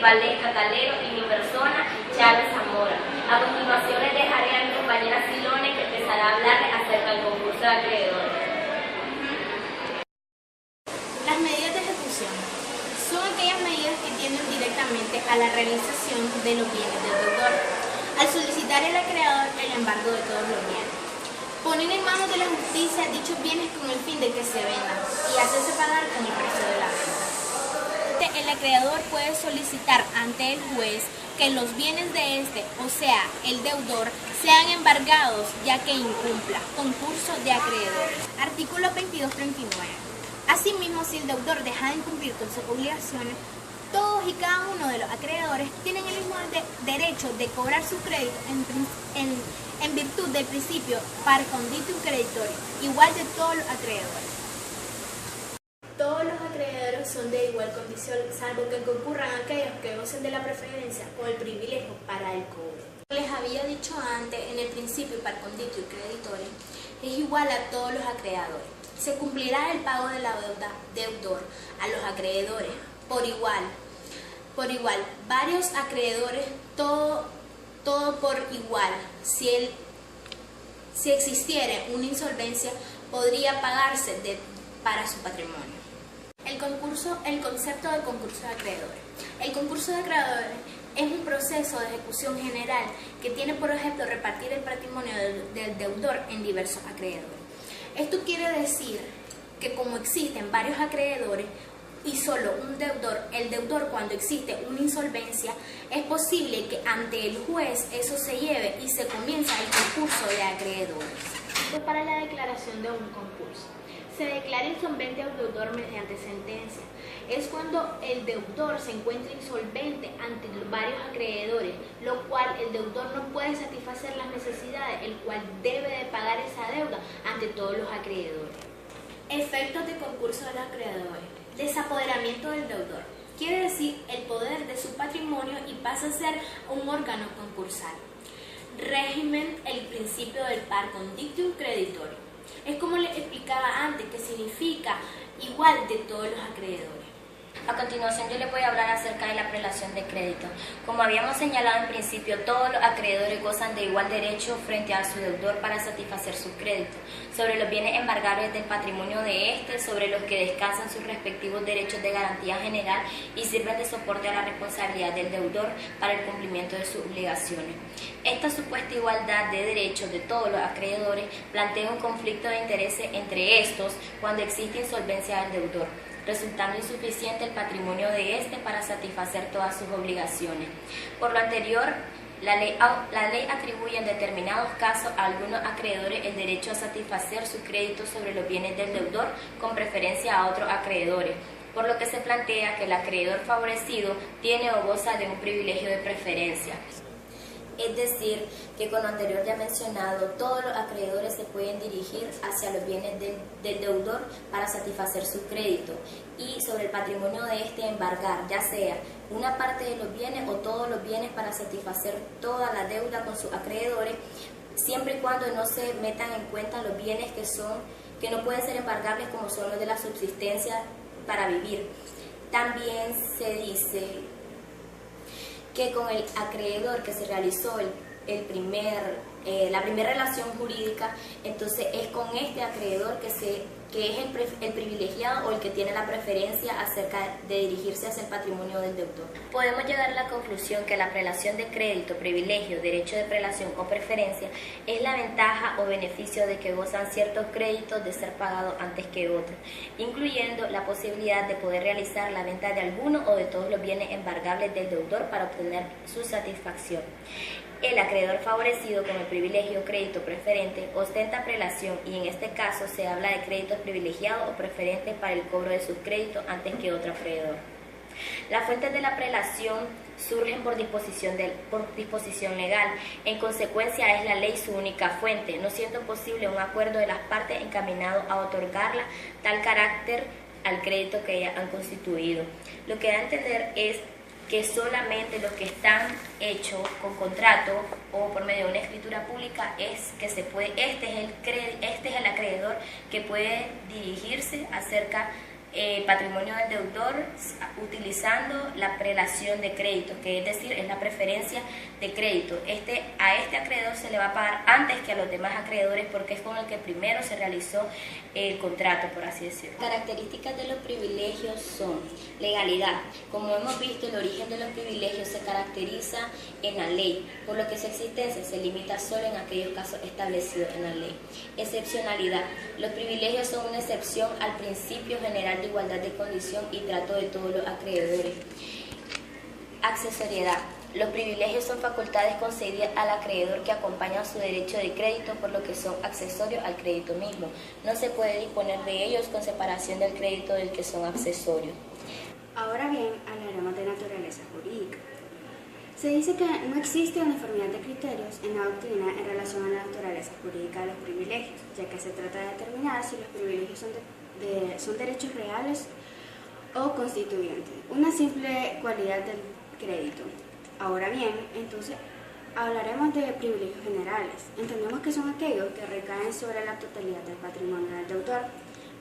Valesca Calero y mi persona, Chávez Zamora. A continuación les dejaré a mi compañera Silone, que empezará a hablarles acerca del concurso de acreedores. Las medidas de ejecución son aquellas medidas que tienden directamente a la realización de los bienes del deudor, al solicitar el acreedor el embargo de todos los bienes. Poner en manos de la justicia dichos bienes con el fin de que se vendan y hacerse pagar con el precio de la venta. El acreedor puede solicitar ante el juez que los bienes de este, o sea, el deudor, sean embargados ya que incumpla concurso de acreedores. Artículo 2239. Asimismo, si el deudor deja de incumplir con sus obligaciones, todos y cada uno de los acreedores tienen el mismo derecho de cobrar su crédito en virtud del principio par conditum creditorum, igual de todos los acreedores. Todos los acreedores son de igual condición, salvo que concurran aquellos que gocen de la preferencia o el privilegio para el cobro. Les había dicho antes, en el principio par conditum creditorum es igual a todos los acreedores. Se cumplirá el pago de la deuda deudor a los acreedores por igual, varios acreedores, todo por igual. Si existiera una insolvencia, podría pagarse para su patrimonio. El concepto del concurso de acreedores. El concurso de acreedores es un proceso de ejecución general que tiene por ejemplo repartir el patrimonio del deudor en diversos acreedores. Esto quiere decir que como existen varios acreedores y solo un deudor, el deudor cuando existe una insolvencia, es posible que ante el juez eso se lleve y se comienza el concurso de acreedores. Para la declaración de un concurso. Se declara insolvente al deudor mediante sentencia. Es cuando el deudor se encuentra insolvente ante varios acreedores, lo cual el deudor no puede satisfacer las necesidades, el cual debe de pagar esa deuda ante todos los acreedores. Efectos de concurso de los acreedores. Desapoderamiento del deudor. Quiere decir el poder de su patrimonio y pasa a ser un órgano concursal. Régimen, el principio del par conditum creditorum. Es como les explicaba antes, que significa igual de todos los acreedores. A continuación yo les voy a hablar acerca de la prelación de crédito. Como habíamos señalado en principio, todos los acreedores gozan de igual derecho frente a su deudor para satisfacer su crédito, sobre los bienes embargables del patrimonio de éste, sobre los que descansan sus respectivos derechos de garantía general y sirven de soporte a la responsabilidad del deudor para el cumplimiento de sus obligaciones. Esta supuesta igualdad de derechos de todos los acreedores plantea un conflicto de intereses entre estos cuando existe insolvencia del deudor, resultando insuficiente el patrimonio de éste para satisfacer todas sus obligaciones. Por lo anterior, la ley atribuye en determinados casos a algunos acreedores el derecho a satisfacer su crédito sobre los bienes del deudor con preferencia a otros acreedores, por lo que se plantea que el acreedor favorecido tiene o goza de un privilegio de preferencia. Es decir, que con lo anterior ya mencionado, todos los acreedores se pueden dirigir hacia los bienes del deudor para satisfacer su crédito y sobre el patrimonio de este embargar, ya sea una parte de los bienes o todos los bienes para satisfacer toda la deuda con sus acreedores, siempre y cuando no se metan en cuenta los bienes que no pueden ser embargables, como son los de la subsistencia para vivir. También se dice que con el acreedor que se realizó la primera relación jurídica, entonces es con este acreedor que es el privilegiado o el que tiene la preferencia acerca de dirigirse hacia el patrimonio del deudor. Podemos llegar a la conclusión que la prelación de crédito, privilegio, derecho de prelación o preferencia es la ventaja o beneficio de que gozan ciertos créditos de ser pagados antes que otros, incluyendo la posibilidad de poder realizar la venta de alguno o de todos los bienes embargables del deudor para obtener su satisfacción. El acreedor favorecido con el privilegio crédito preferente ostenta prelación y en este caso se habla de créditos privilegiados o preferentes para el cobro de sus créditos antes que otro acreedor. Las fuentes de la prelación surgen por disposición legal. En consecuencia, es la ley su única fuente, no siendo posible un acuerdo de las partes encaminado a otorgarla tal carácter al crédito que ellas han constituido. Lo que da a entender es que solamente los que están hechos con contrato o por medio de una escritura pública es que se puede, este es el acreedor que puede dirigirse acerca patrimonio del deudor utilizando la prelación de crédito, que es decir, es la preferencia de crédito. A este acreedor se le va a pagar antes que a los demás acreedores porque es con el que primero se realizó el contrato, por así decirlo. Características de los privilegios son legalidad. Como hemos visto, el origen de los privilegios se caracteriza en la ley, por lo que su existencia se limita solo en aquellos casos establecidos en la ley. Excepcionalidad. Los privilegios son una excepción al principio general de igualdad de condición y trato de todos los acreedores. Accesoriedad. Los privilegios son facultades concedidas al acreedor que acompañan su derecho de crédito, por lo que son accesorios al crédito mismo. No se puede disponer de ellos con separación del crédito del que son accesorios. Ahora bien, hablaremos de naturaleza jurídica. Se dice que no existe uniformidad de criterios en la doctrina en relación a la naturaleza jurídica de los privilegios, ya que se trata de determinar si los privilegios son derechos reales o constituyentes, una simple cualidad del crédito. Ahora bien, entonces hablaremos de privilegios generales. Entendemos que son aquellos que recaen sobre la totalidad del patrimonio del deudor,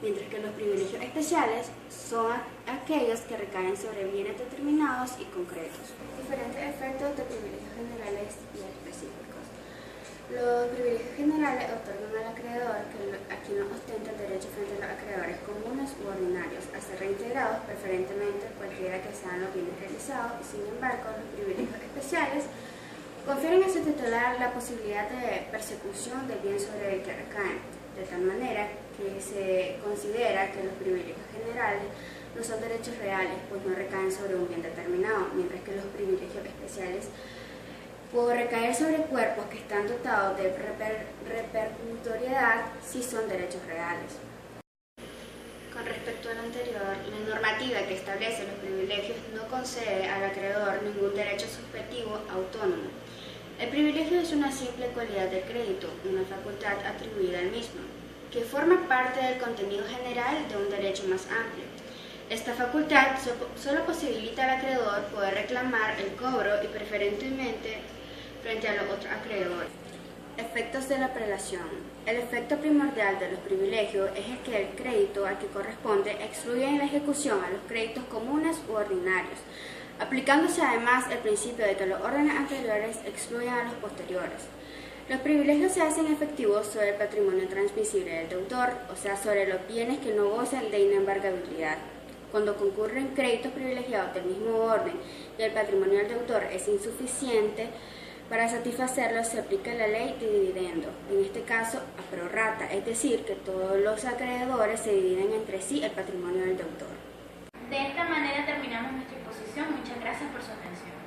mientras que los privilegios especiales son aquellos que recaen sobre bienes determinados y concretos. Diferentes efectos de privilegios generales y específicos. Los privilegios generales otorgan al acreedor a quien no ostenta el derecho frente a los acreedores comunes u ordinarios a ser reintegrados, preferentemente cualquiera que sean los bienes realizados, y sin embargo los privilegios especiales confieren a su titular la posibilidad de persecución del bien sobre el que recaen, de tal manera que se considera que los privilegios generales no son derechos reales, pues no recaen sobre un bien determinado, mientras que los privilegios especiales por recaer sobre cuerpos que están dotados de repercutoriedad sí son derechos reales. Con respecto a lo anterior, la normativa que establece los privilegios no concede al acreedor ningún derecho subjetivo autónomo. El privilegio es una simple cualidad del crédito, una facultad atribuida al mismo, que forma parte del contenido general de un derecho más amplio. Esta facultad solo posibilita al acreedor poder reclamar el cobro y preferentemente frente a los otros acreedores. Efectos de la prelación. El efecto primordial de los privilegios es que el crédito al que corresponde excluye en la ejecución a los créditos comunes u ordinarios, aplicándose además el principio de que los órdenes anteriores excluyen a los posteriores. Los privilegios se hacen efectivos sobre el patrimonio transmisible del deudor, o sea, sobre los bienes que no gozan de inembargabilidad. Cuando concurren créditos privilegiados del mismo orden y el patrimonio del deudor es insuficiente para satisfacerlos, se aplica la ley de dividendo, en este caso a prorrata, es decir, que todos los acreedores se dividen entre sí el patrimonio del deudor. De esta manera terminamos nuestra exposición. Muchas gracias por su atención.